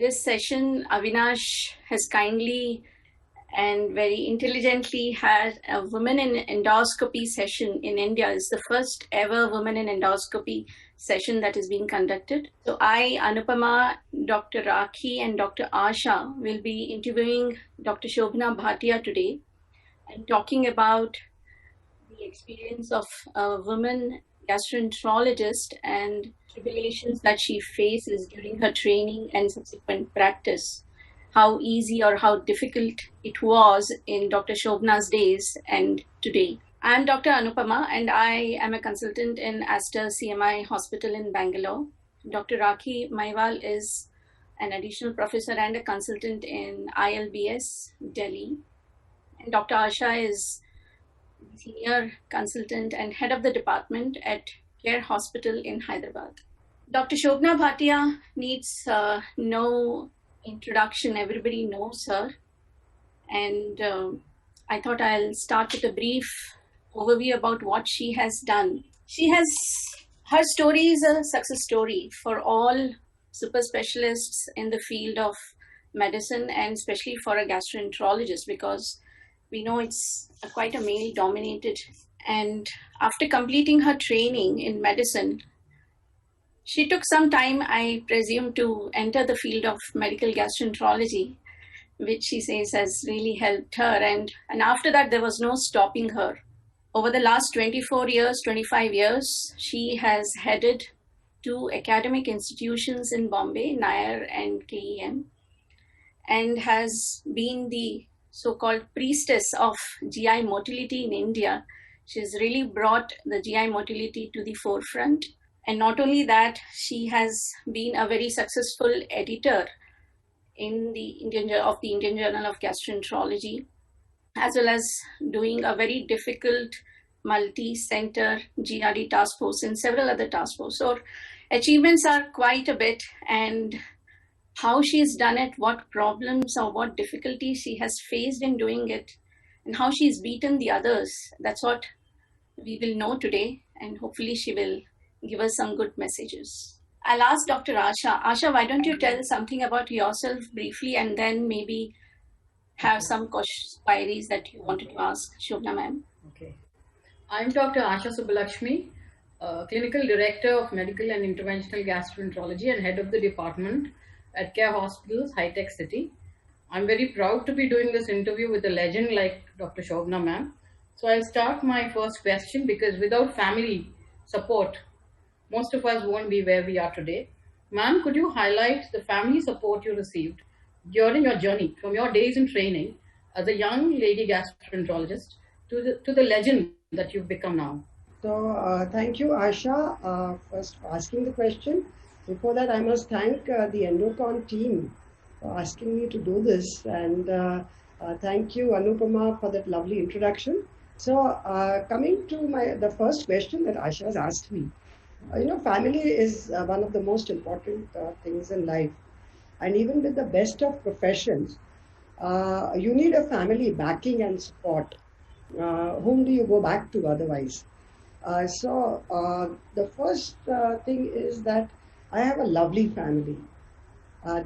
this session, Avinash has kindly and very intelligently had a women in endoscopy session in India. It's the first ever women in endoscopy session that is being conducted. So I, Anupama, Dr. Rakhi and Dr. Asha will be interviewing Dr. Shobhana Bhatia today and talking about the experience of a woman gastroenterologist and tribulations that she faces during her training and subsequent practice. How easy or how difficult it was in Dr. Shobhana's days and today. I'm Dr. Anupama and I am a consultant in Aster CMI Hospital in Bangalore. Dr. Rakhi Maiwal is an additional professor and a consultant in ILBS, Delhi. And Dr. Asha is senior consultant and head of the department at Care Hospital in Hyderabad. Dr. Shobhana Bhatia needs no introduction. Everybody knows her. And I thought I'll start with a brief overview about what she has done. Her story is a success story for all super specialists in the field of medicine and especially for a gastroenterologist, because we know it's quite a male dominated. And after completing her training in medicine, she took some time, I presume, to enter the field of medical gastroenterology, which she says has really helped her. And after that, there was no stopping her. Over the last 24 years, 25 years, she has headed two academic institutions in Bombay, Nair and KEM, and has been the so-called priestess of GI motility in India. She's really brought the GI motility to the forefront. And not only that, she has been a very successful editor in the Indian Journal of Gastroenterology, as well as doing a very difficult multi-center GRD task force and several other task forces. So achievements are quite a bit, and how she's done it, what problems or what difficulties she has faced in doing it, and how she's beaten the others. That's what we will know today, and hopefully she will give us some good messages. I'll ask Dr. Asha. Asha, why don't you tell something about yourself briefly, and then maybe have some queries that you wanted to ask Shobhana ma'am. Okay. I'm Dr. Asha Subbulakshmi, Clinical Director of Medical and Interventional Gastroenterology and Head of the Department at Care Hospitals, High Tech City. I'm very proud to be doing this interview with a legend like Dr. Shobhana ma'am. So I'll start my first question, because without family support, most of us won't be where we are today. Ma'am, could you highlight the family support you received during your journey from your days in training as a young lady gastroenterologist to the legend that you've become now? So thank you, Asha, first for asking the question. Before that, I must thank the Endocon team for asking me to do this, and thank you, Anupama, for that lovely introduction. So coming to the first question that Asha has asked me, family is one of the most important things in life, and even with the best of professions, you need a family backing and support. Whom do you go back to otherwise? So the first thing is that I have a lovely family.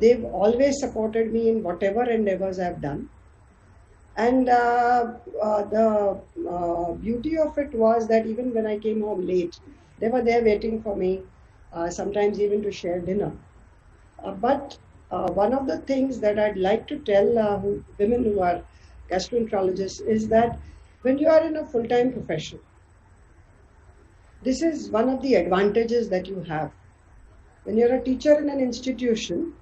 They've always supported me in whatever endeavors I've done. And the beauty of it was that even when I came home late, they were there waiting for me, sometimes even to share dinner. But one of the things that I'd like to tell women who are gastroenterologists is that when you are in a full-time profession, this is one of the advantages that you have. When you're a teacher in an institution,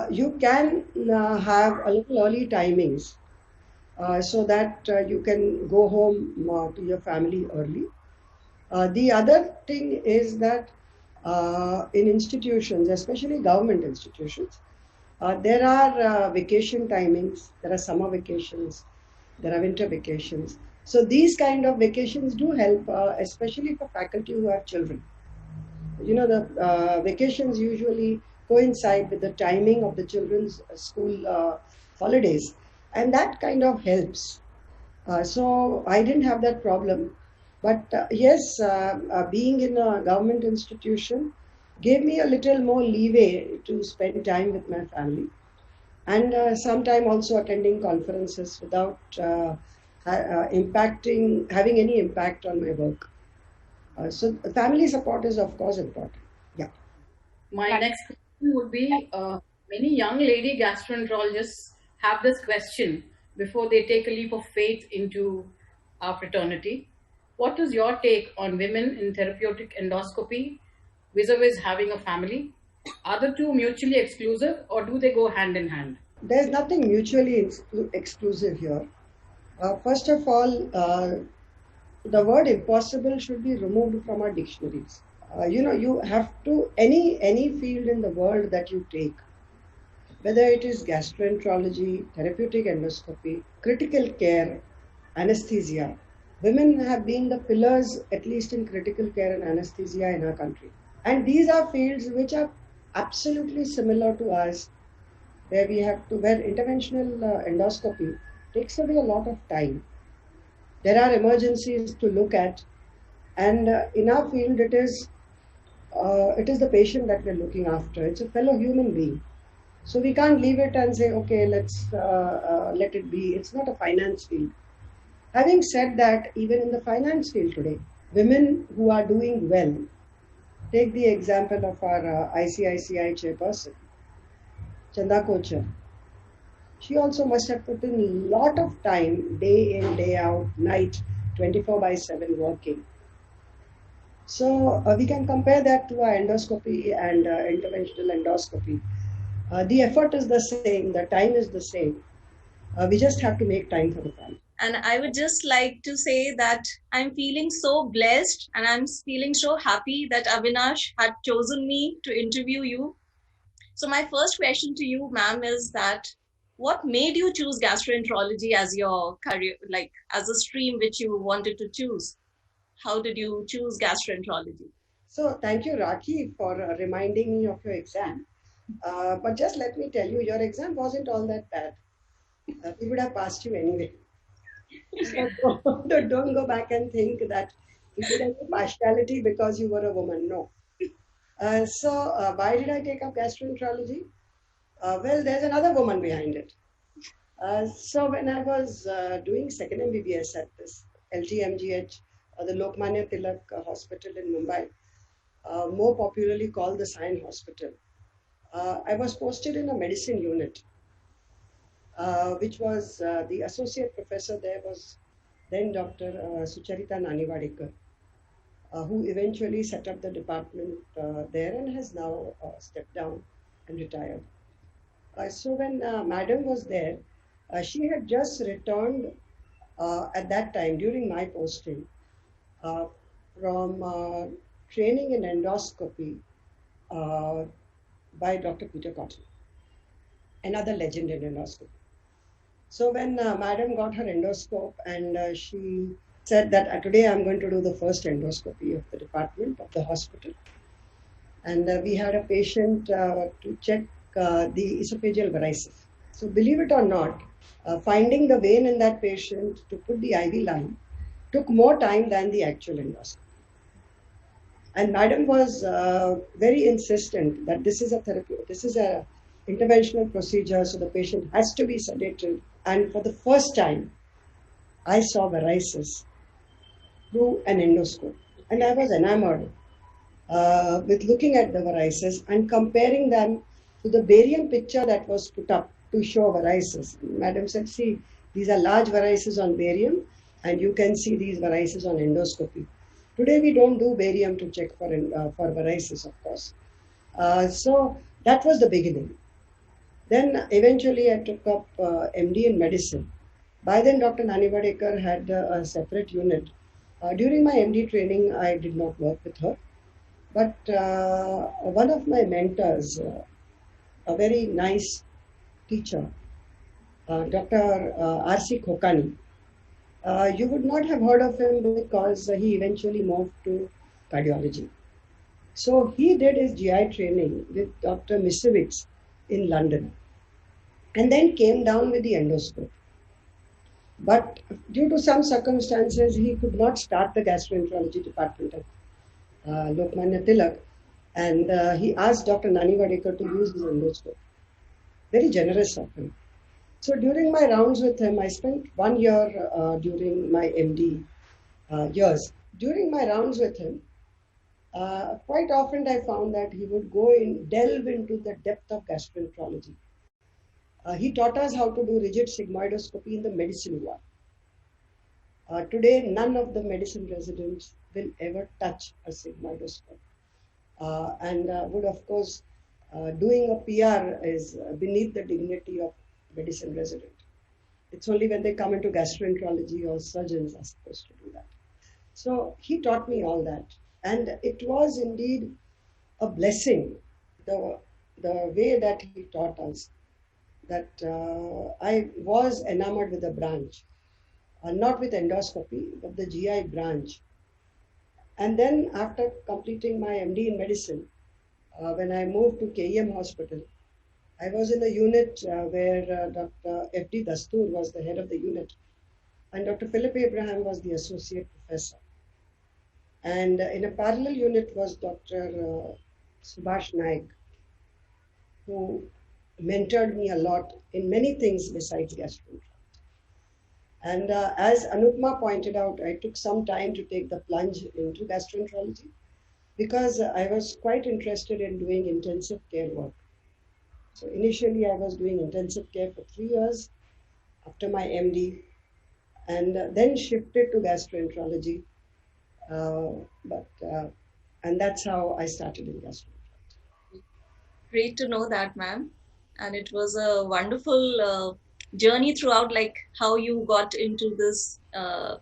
you can have a little early timings so that you can go home to your family early. The other thing is that in institutions, especially government institutions, there are vacation timings, there are summer vacations, there are winter vacations. So these kind of vacations do help, especially for faculty who have children. The vacations usually coincide with the timing of the children's school holidays, and that kind of helps. So I didn't have that problem. But yes, being in a government institution, gave me a little more leeway to spend time with my family, and sometime also attending conferences without having any impact on my work. So family support is of course important. Yeah. My Right. next question would be many young lady gastroenterologists have this question before they take a leap of faith into our fraternity. What is your take on women in therapeutic endoscopy vis-a-vis having a family? Are the two mutually exclusive or do they go hand in hand? There's nothing mutually exclusive here. First of all, the word impossible should be removed from our dictionaries. You have to, any field in the world that you take, whether it is gastroenterology, therapeutic endoscopy, critical care, anesthesia. Women have been the pillars, at least in critical care and anesthesia in our country. And these are fields which are absolutely similar to us, where interventional endoscopy takes away a lot of time. There are emergencies to look at, and in our field, it is the patient that we're looking after. It's a fellow human being. So we can't leave it and say, okay, let's let it be. It's not a finance field. Having said that, even in the finance field today, women who are doing well, take the example of our ICICI chairperson, Chanda Kochar. She also must have put in a lot of time, day in, day out, night, 24/7 working. So we can compare that to our endoscopy and interventional endoscopy. The effort is the same, the time is the same. We just have to make time for the family. And I would just like to say that I'm feeling so blessed and I'm feeling so happy that Avinash had chosen me to interview you. So my first question to you, ma'am, is that what made you choose gastroenterology as your career, like as a stream which you wanted to choose? How did you choose gastroenterology? So thank you, Rakhi, for reminding me of your exam. But just let me tell you, your exam wasn't all that bad. We would have passed you anyway. So don't go back and think that you did any partiality because you were a woman. No. So why did I take up gastroenterology? Well, there's another woman behind it. So when I was doing second MBBS at this LTMGH, the Lokmanya Tilak Hospital in Mumbai, more popularly called the Sion Hospital, I was posted in a medicine unit, which was the associate professor there was then Dr. Sucharita Naniwadekar, who eventually set up the department there and has now stepped down and retired. So when Madam was there, she had just returned at that time during my posting from training in endoscopy by Dr. Peter Cotton, another legend in endoscopy. So when Madam got her endoscope and she said that today I'm going to do the first endoscopy of the department of the hospital, and we had a patient to check the esophageal varices. So believe it or not, finding the vein in that patient to put the IV line took more time than the actual endoscopy. And Madam was very insistent that this is a therapy, this is a interventional procedure, so the patient has to be sedated. And for the first time, I saw varices through an endoscope, and I was enamored with looking at the varices and comparing them to the barium picture that was put up to show varices. Madam said, see, these are large varices on barium, and you can see these varices on endoscopy. Today, we don't do barium to check for varices, of course. So that was the beginning. Then eventually I took up MD in medicine. By then, Dr. Naniwadekar had a separate unit. During my MD training, I did not work with her. But one of my mentors, a very nice teacher, Dr. R.C. Khokani, you would not have heard of him because he eventually moved to cardiology. So he did his GI training with Dr. Misewicz in London and then came down with the endoscope. But due to some circumstances, he could not start the gastroenterology department at Lokmanya Tilak. And he asked Dr. Nani Vadekar to use his endoscope. Very generous of him. So during my rounds with him, I spent 1 year during my MD years. During my rounds with him, quite often I found that he would delve into the depth of gastroenterology. He taught us how to do rigid sigmoidoscopy in the medicine ward. Today, none of the medicine residents will ever touch a sigmoidoscope. And would, of course, doing a PR is beneath the dignity of medicine resident. It's only when they come into gastroenterology or surgeons are supposed to do that. So he taught me all that. And it was indeed a blessing, the way that he taught us, that I was enamored with the branch, not with endoscopy, but the GI branch. And then after completing my MD in medicine, when I moved to KEM Hospital, I was in a unit where Dr. F.D. Dastoor was the head of the unit, and Dr. Philip Abraham was the associate professor. And in a parallel unit was Dr. Subhash Naik, who mentored me a lot in many things besides gastroenterology. And as Anupma pointed out, I took some time to take the plunge into gastroenterology because I was quite interested in doing intensive care work. So initially I was doing intensive care for 3 years after my MD, and then shifted to gastroenterology. And that's how I started in gastroenterology. Great to know that, ma'am. And it was a wonderful journey throughout, like how you got into this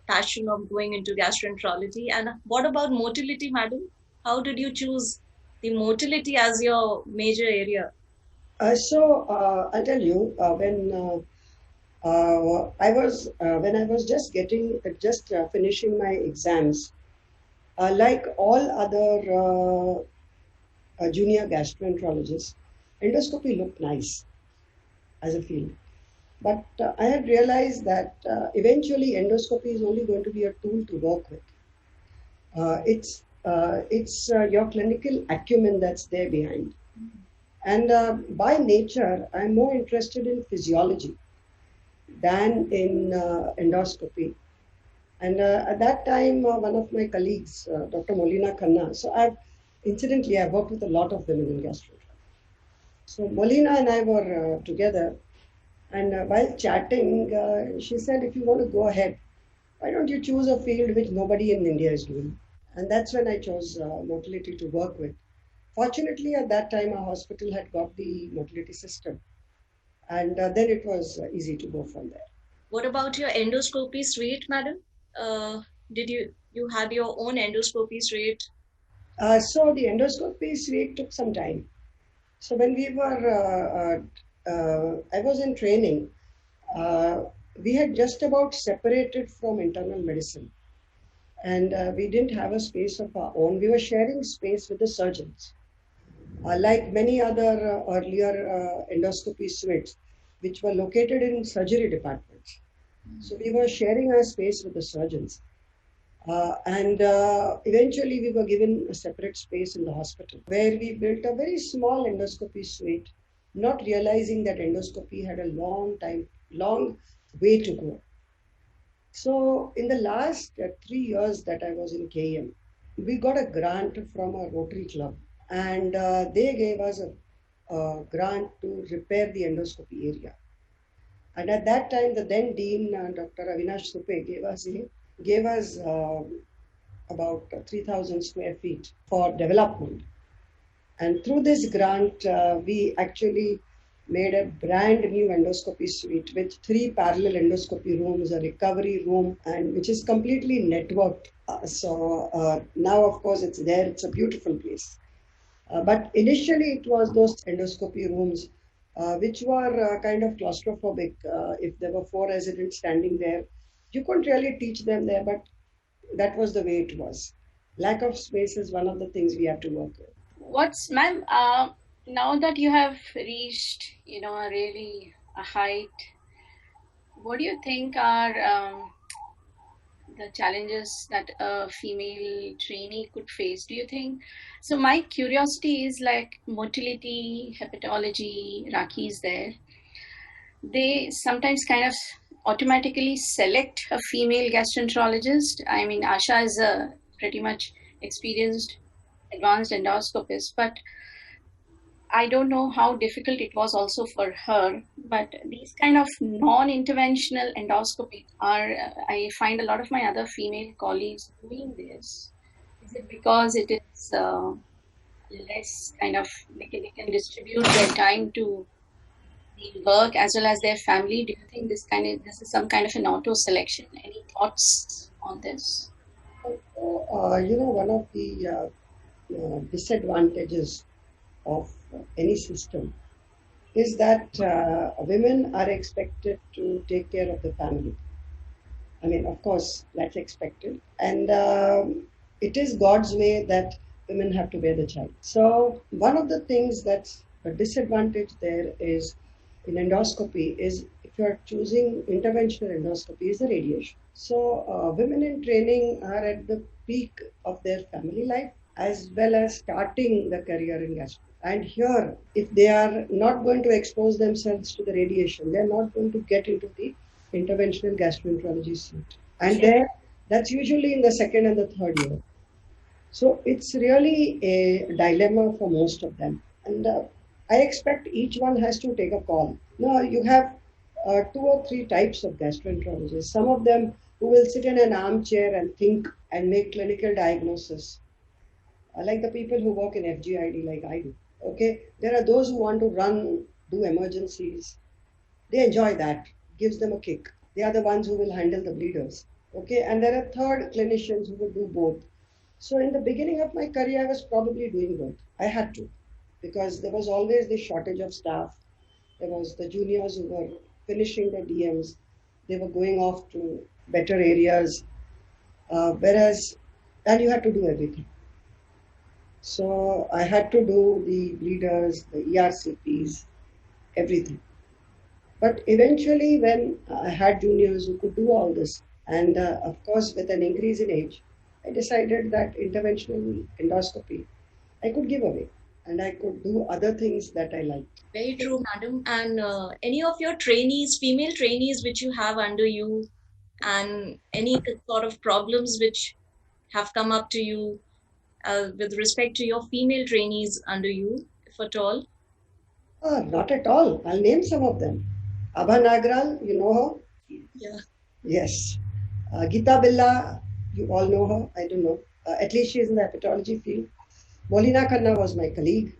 passion of going into gastroenterology. And what about motility, madam? How did you choose the motility as your major area? So I'll tell you, when I was just finishing my exams, like all other junior gastroenterologists, endoscopy looked nice as a field. But I had realized that eventually endoscopy is only going to be a tool to work with. It's your clinical acumen that's there behind. And by nature, I'm more interested in physiology than in endoscopy. And at that time, one of my colleagues, Dr. Molina Khanna, so I've worked with a lot of women in gastroenterology. So Molina and I were together, and while chatting, she said, if you want to go ahead, why don't you choose a field which nobody in India is doing? And that's when I chose motility to work with. Fortunately, at that time, our hospital had got the motility system. And then it was easy to go from there. What about your endoscopy suite, madam? Did you had your own endoscopy suite? So the endoscopy suite took some time. So when we were, I was in training, we had just about separated from internal medicine. And we didn't have a space of our own. We were sharing space with the surgeons. Like many other earlier endoscopy suites, which were located in surgery departments. So we were sharing our space with the surgeons. And eventually we were given a separate space in the hospital where we built a very small endoscopy suite, not realizing that endoscopy had a long way to go. So in the last 3 years that I was in KM, we got a grant from a Rotary Club, and they gave us a grant to repair the endoscopy area. And at that time, the then Dean, Dr. Avinash Supe, gave us about 3,000 square feet for development. And through this grant, we actually made a brand new endoscopy suite with 3 parallel endoscopy rooms, a recovery room, and which is completely networked. So now, of course, it's there. It's a beautiful place. But initially, it was those endoscopy rooms, which were kind of claustrophobic. If there were 4 residents standing there, you couldn't really teach them there, but that was the way it was. Lack of space is one of the things we have to work with. Ma'am, now that you have reached, a height, what do you think are the challenges that a female trainee could face, do you think? So my curiosity is like motility, hepatology, Raki's there. They sometimes kind of automatically select a female gastroenterologist. I mean, Asha is a pretty much experienced advanced endoscopist, but I don't know how difficult it was also for her, but these kind of non-interventional endoscopy are, I find a lot of my other female colleagues doing this. Is it because it is less kind of, they can distribute their time to the work as well as their family? Do you think this is some kind of an auto selection? Any thoughts on this? One of the disadvantages of any system is that women are expected to take care of the family. I mean, of course, that's expected. And it is God's way that women have to bear the child. So, one of the things that's a disadvantage there is in endoscopy is if you're choosing interventional endoscopy is the radiation. So, women in training are at the peak of their family life as well as starting the career in gastro. And here, if they are not going to expose themselves to the radiation, they're not going to get into the interventional gastroenterology suite. And there, that's usually in the second and the third year. So it's really a dilemma for most of them. And I expect each one has to take a call. Now, you have 2 or 3 types of gastroenterologists. Some of them who will sit in an armchair and think and make clinical diagnosis, like the people who work in FGID like I do. Okay, there are those who want to run, do emergencies. They enjoy that, gives them a kick. They are the ones who will handle the bleeders. Okay, and there are third clinicians who will do both. So in the beginning of my career, I was probably doing both. I had to, because there was always this shortage of staff. There was the juniors who were finishing their DMs. They were going off to better areas, and you had to do everything. So I had to do the bleeders, the ERCPs, everything. But eventually, when I had juniors who could do all this, and of course, with an increase in age, I decided that interventional endoscopy I could give away, and I could do other things that I liked. Very true, madam. And any of your trainees, female trainees, which you have under you, and any sort of problems which have come up to you with respect to your female trainees under you, if at all? Not at all. I'll name some of them. Abha Nagral, you know her? Yeah. Yes. Geeta Billa, you all know her. I don't know. At least she is in the hepatology field. Molina Khanna was my colleague.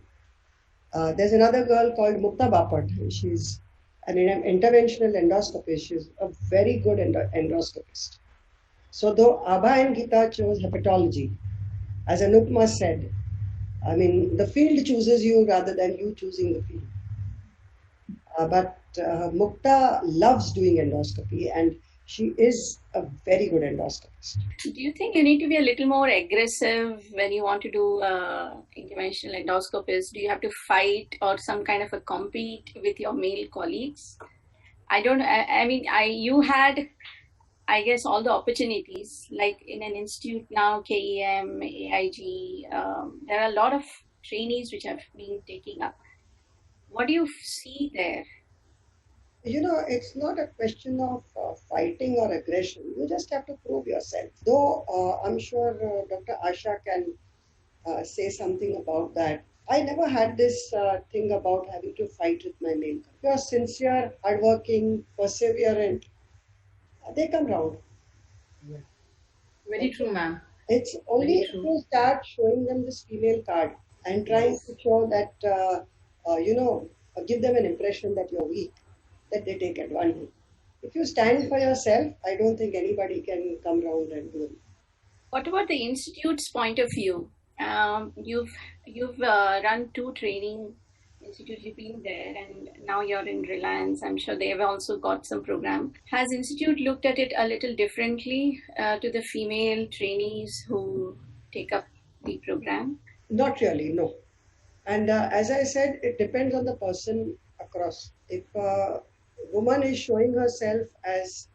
There's another girl called Mukta Bapat. She's an interventional endoscopist. She's a very good endoscopist. So though Abha and Geeta chose hepatology, as Anupma said, I mean, the field chooses you rather than you choosing the field. But Mukta loves doing endoscopy, and she is a very good endoscopist. Do you think you need to be a little more aggressive when you want to do interventional endoscopist? Do you have to fight or some kind of a compete with your male colleagues? You had, I guess, all the opportunities, like in an institute now, KEM, AIG, there are a lot of trainees which have been taking up. What do you see there? You know, it's not a question of fighting or aggression. You just have to prove yourself. Though I'm sure Dr. Asha can say something about that. I never had this thing about having to fight with my male. If you're sincere, hardworking, perseverant, they come round. Yeah. Very true, ma'am. It's only if you start showing them this female card and trying to show that, give them an impression that you're weak, that they take advantage. If you stand for yourself, I don't think anybody can come around and do it. What about the institute's point of view? You've run 2 training institutes. You've been there, and now you're in Reliance. I'm sure they've also got some program. Has institute looked at it a little differently to the female trainees who take up the program? Not really, no. And as I said, it depends on the person across. If a woman is showing herself as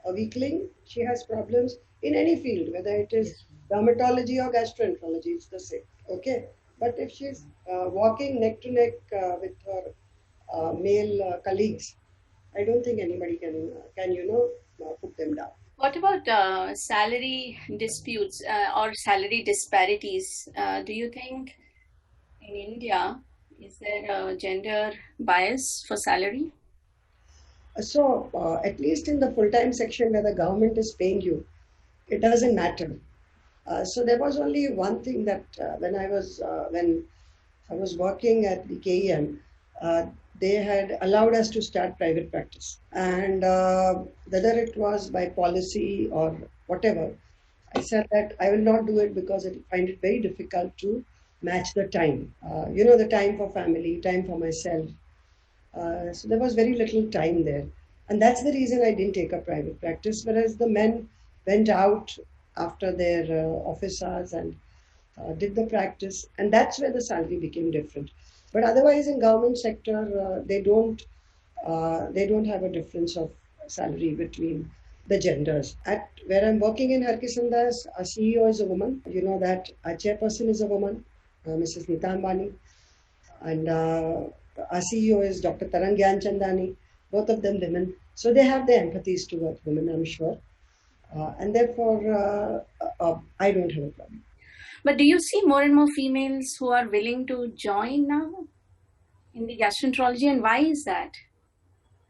a weakling, she has problems. in any field, whether it is Yes. dermatology or gastroenterology, it's the same. Okay, but if she's walking neck to neck with her male colleagues, I don't think anybody can put them down. What about salary disputes or salary disparities? Do you think in India is there a gender bias for salary? So at least in the full-time section where the government is paying you, it doesn't matter. So there was only one thing that when I was working at the KEM, they had allowed us to start private practice, and whether it was by policy or whatever, I said that I will not do it because I find it very difficult to match the time. The time for family, time for myself. So there was very little time there. And that's the reason I didn't take up private practice, whereas the men went out after their office hours and did the practice. And that's where the salary became different. But otherwise, in government sector, they don't have a difference of salary between the genders. At where I'm working in Harkisondas, our CEO is a woman. You know that our chairperson is a woman, Mrs. Nita Ambani, and our CEO is Dr. Tarang Gyanchandani, both of them women. So they have their empathies towards women, I'm sure. And therefore, I don't have a problem. But do you see more and more females who are willing to join now in the gastroenterology, and why is that?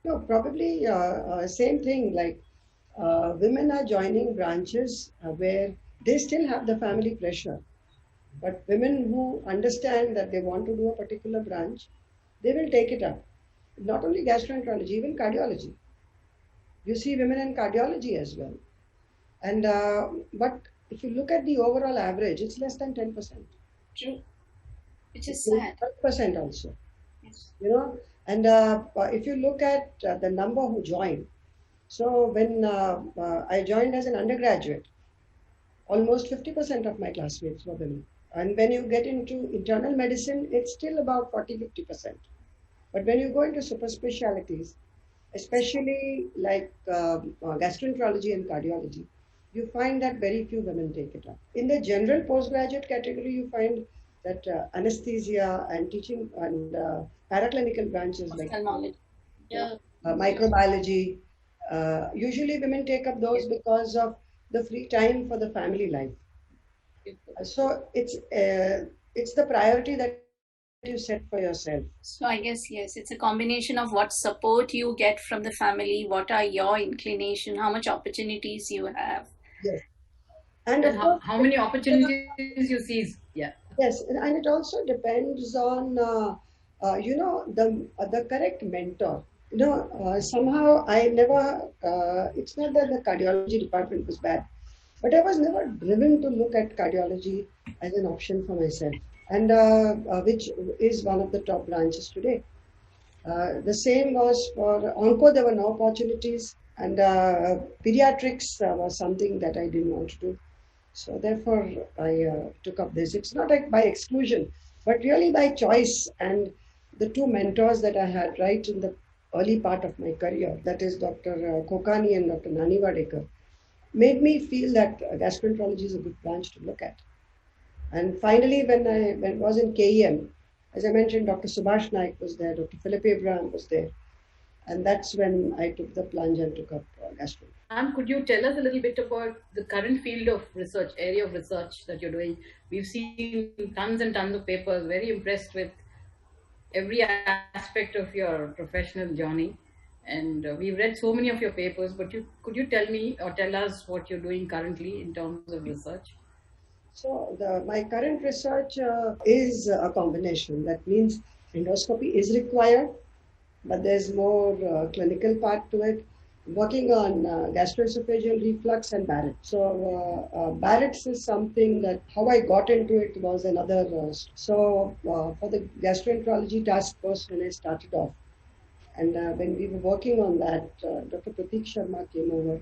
No, probably same thing. Like women are joining branches where they still have the family pressure. But women who understand that they want to do a particular branch, they will take it up. Not only gastroenterology, even cardiology. You see women in cardiology as well. And but if you look at the overall average, it's less than 10%. True. Which is sad. 12% also. Yes. And if you look at the number who joined, so when I joined as an undergraduate, almost 50% of my classmates were women. And when you get into internal medicine, it's still about 40-50%. But when you go into super specialties, especially like gastroenterology and cardiology, you find that very few women take it up. In the general postgraduate category, you find that anesthesia and teaching and paraclinical branches like microbiology, usually women take up those because of the free time for the family life. So it's the priority that you set for yourself. So I guess, yes, it's a combination of what support you get from the family, what are your inclination, how much opportunities you have. Yes. And how many opportunities you seize. Yeah. Yes, and it also depends on the correct mentor. Somehow I never. It's not that the cardiology department was bad, but I was never driven to look at cardiology as an option for myself, and which is one of the top branches today. The same was for onco. There were no opportunities, and pediatrics was something that I didn't want to do. So therefore, I took up this. It's not like by exclusion, but really by choice. And the two mentors that I had right in the early part of my career, that is Dr. Kokani and Dr. Nani Wadekar, made me feel that gastroenterology is a good branch to look at. And finally, when I was in KEM, as I mentioned, Dr. Subhash Naik was there, Dr. Philip Abraham was there. And that's when I took the plunge and took up gastro. Ma'am, could you tell us a little bit about the current field of research, area of research that you're doing? We've seen tons and tons of papers, very impressed with every aspect of your professional journey. And we've read so many of your papers, but could you tell me or tell us what you're doing currently in terms of research? So my current research is a combination. That means endoscopy is required, but there's more clinical part to it. Working on gastroesophageal reflux and Barrett. So Barrett's is something that how I got into it was another. For the gastroenterology task force when I started off, and when we were working on that, Dr. Pratik Sharma came over,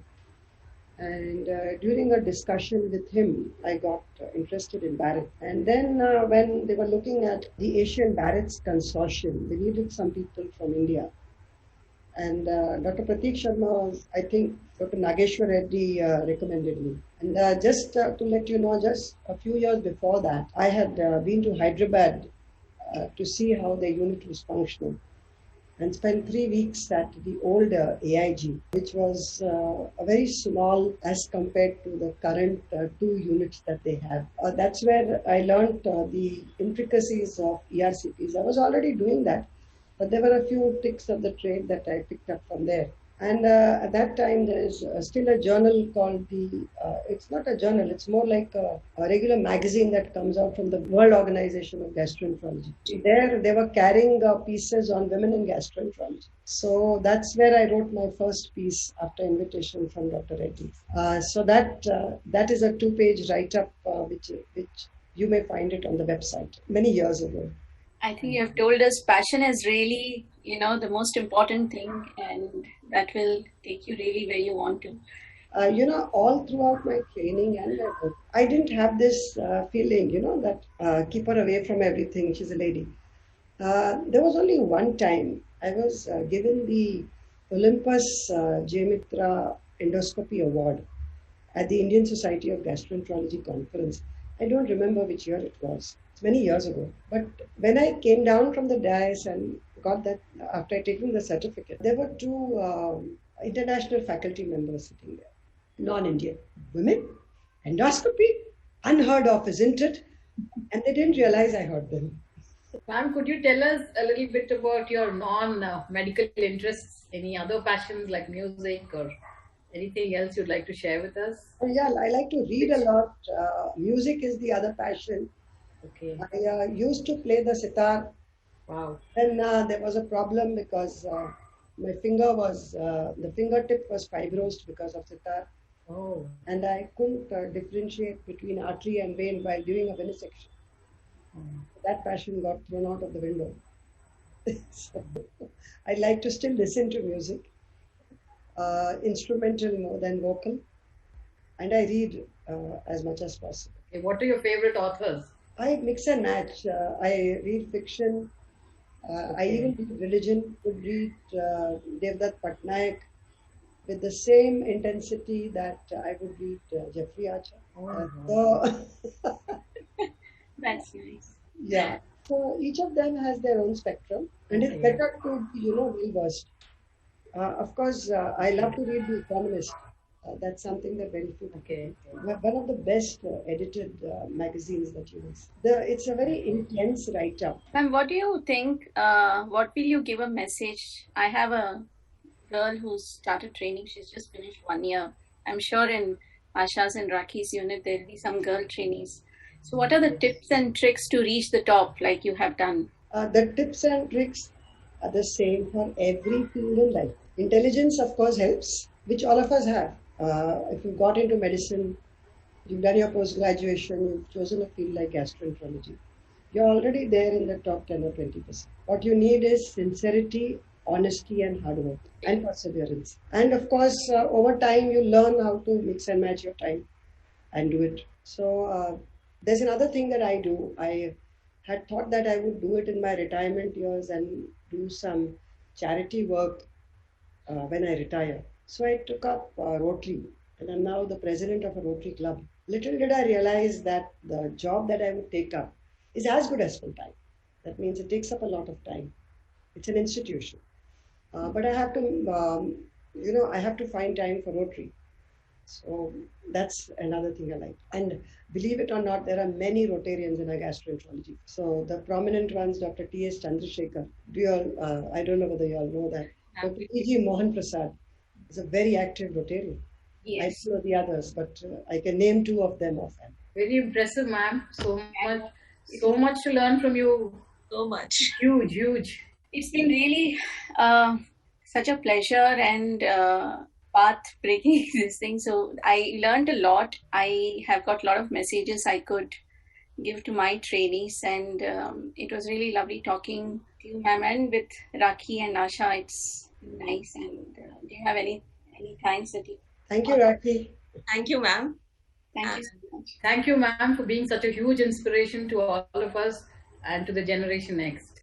and during a discussion with him, I got interested in Barrett. And then when they were looking at the Asian Barrett's Consortium, they needed some people from India. And Dr. Pratik Sharma was, I think, Dr. Nageshwar Reddy recommended me. And just to let you know, just a few years before that, I had been to Hyderabad to see how the unit was functioning and spent 3 weeks at the old AIG, which was a very small as compared to the current 2 units that they have. That's where I learned the intricacies of ERCPs. I was already doing that, but there were a few tricks of the trade that I picked up from there. And at that time, there is still a journal called it's not a journal, it's more like a regular magazine that comes out from the World Organization of Gastroenterology. There, they were carrying pieces on women in gastroenterology. So that's where I wrote my first piece after invitation from Dr. Reddy. So that is a 2-page write-up, which you may find it on the website many years ago. I think you have told us passion is really, the most important thing, and that will take you really where you want to. All throughout my training and my work, I didn't have this feeling, that keep her away from everything. She's a lady. There was only one time I was given the Olympus J. Mitra Endoscopy Award at the Indian Society of Gastroenterology conference. I don't remember which year it was. It's many years ago. But when I came down from the dais and got that, after taking the certificate, there were 2 international faculty members sitting there, non-Indian women. Endoscopy, unheard of, isn't it? And they didn't realize I heard them. Ma'am, could you tell us a little bit about your non-medical interests? Any other passions like music or anything else you'd like to share with us? Yeah, I like to read a lot. Music is the other passion. Okay. I used to play the sitar. Wow. Then there was a problem because my the fingertip was fibrosed because of sitar. Oh. And I couldn't differentiate between artery and vein while doing a vivisection. That passion got thrown out of the window. So, I like to still listen to music, instrumental more than vocal, and I read as much as possible. Okay. What are your favorite authors? I mix and match. I read fiction. I even read religion. Could read Devdutt Patnaik with the same intensity that I would read Jeffrey Archer. So That's nice. yeah. So each of them has their own spectrum, and it's better to be, well versed. Of course, I love to read The Economist. That's something that very few. Okay. One of the best edited magazines that you will see. It's a very intense write-up. Ma'am, what do you think? What will you give a message? I have a girl who's started training. She's just finished 1 year. I'm sure in Asha's and Raki's unit, there'll be some girl trainees. So what are the tips and tricks to reach the top like you have done? The tips and tricks are the same for every field in life. Intelligence, of course, helps, which all of us have. If you've got into medicine, you've done your post-graduation, you've chosen a field like gastroenterology, you're already there in the top 10 or 20%. What you need is sincerity, honesty, and hard work, and perseverance. And of course, over time, you learn how to mix and match your time and do it. So there's another thing that I do. I had thought that I would do it in my retirement years and do some charity work when I retire. So I took up Rotary, and I'm now the president of a Rotary club. Little did I realize that the job that I would take up is as good as full time. That means it takes up a lot of time. It's an institution. But I have to, I have to find time for Rotary. So that's another thing I like. And believe it or not, there are many Rotarians in our gastroenterology. So the prominent ones, Dr. T.S. Chandrasekhar. I don't know whether you all know that. Dr. E.G. Mohan Prasad is a very active Rotarian. Yes. I don't know the others, but I can name 2 of them offhand. Very impressive, ma'am. So much to learn from you. So much. Huge. It's been really such a pleasure and path-breaking this thing. So I learned a lot. I have got a lot of messages I could give to my trainees, and it was really lovely talking to you, ma'am, and with Raki and Asha. It's nice. And do you have any thanks that you? Thank you, Raki. Thank you, ma'am. Thank you so much. Thank you, ma'am, for being such a huge inspiration to all of us and to the generation next.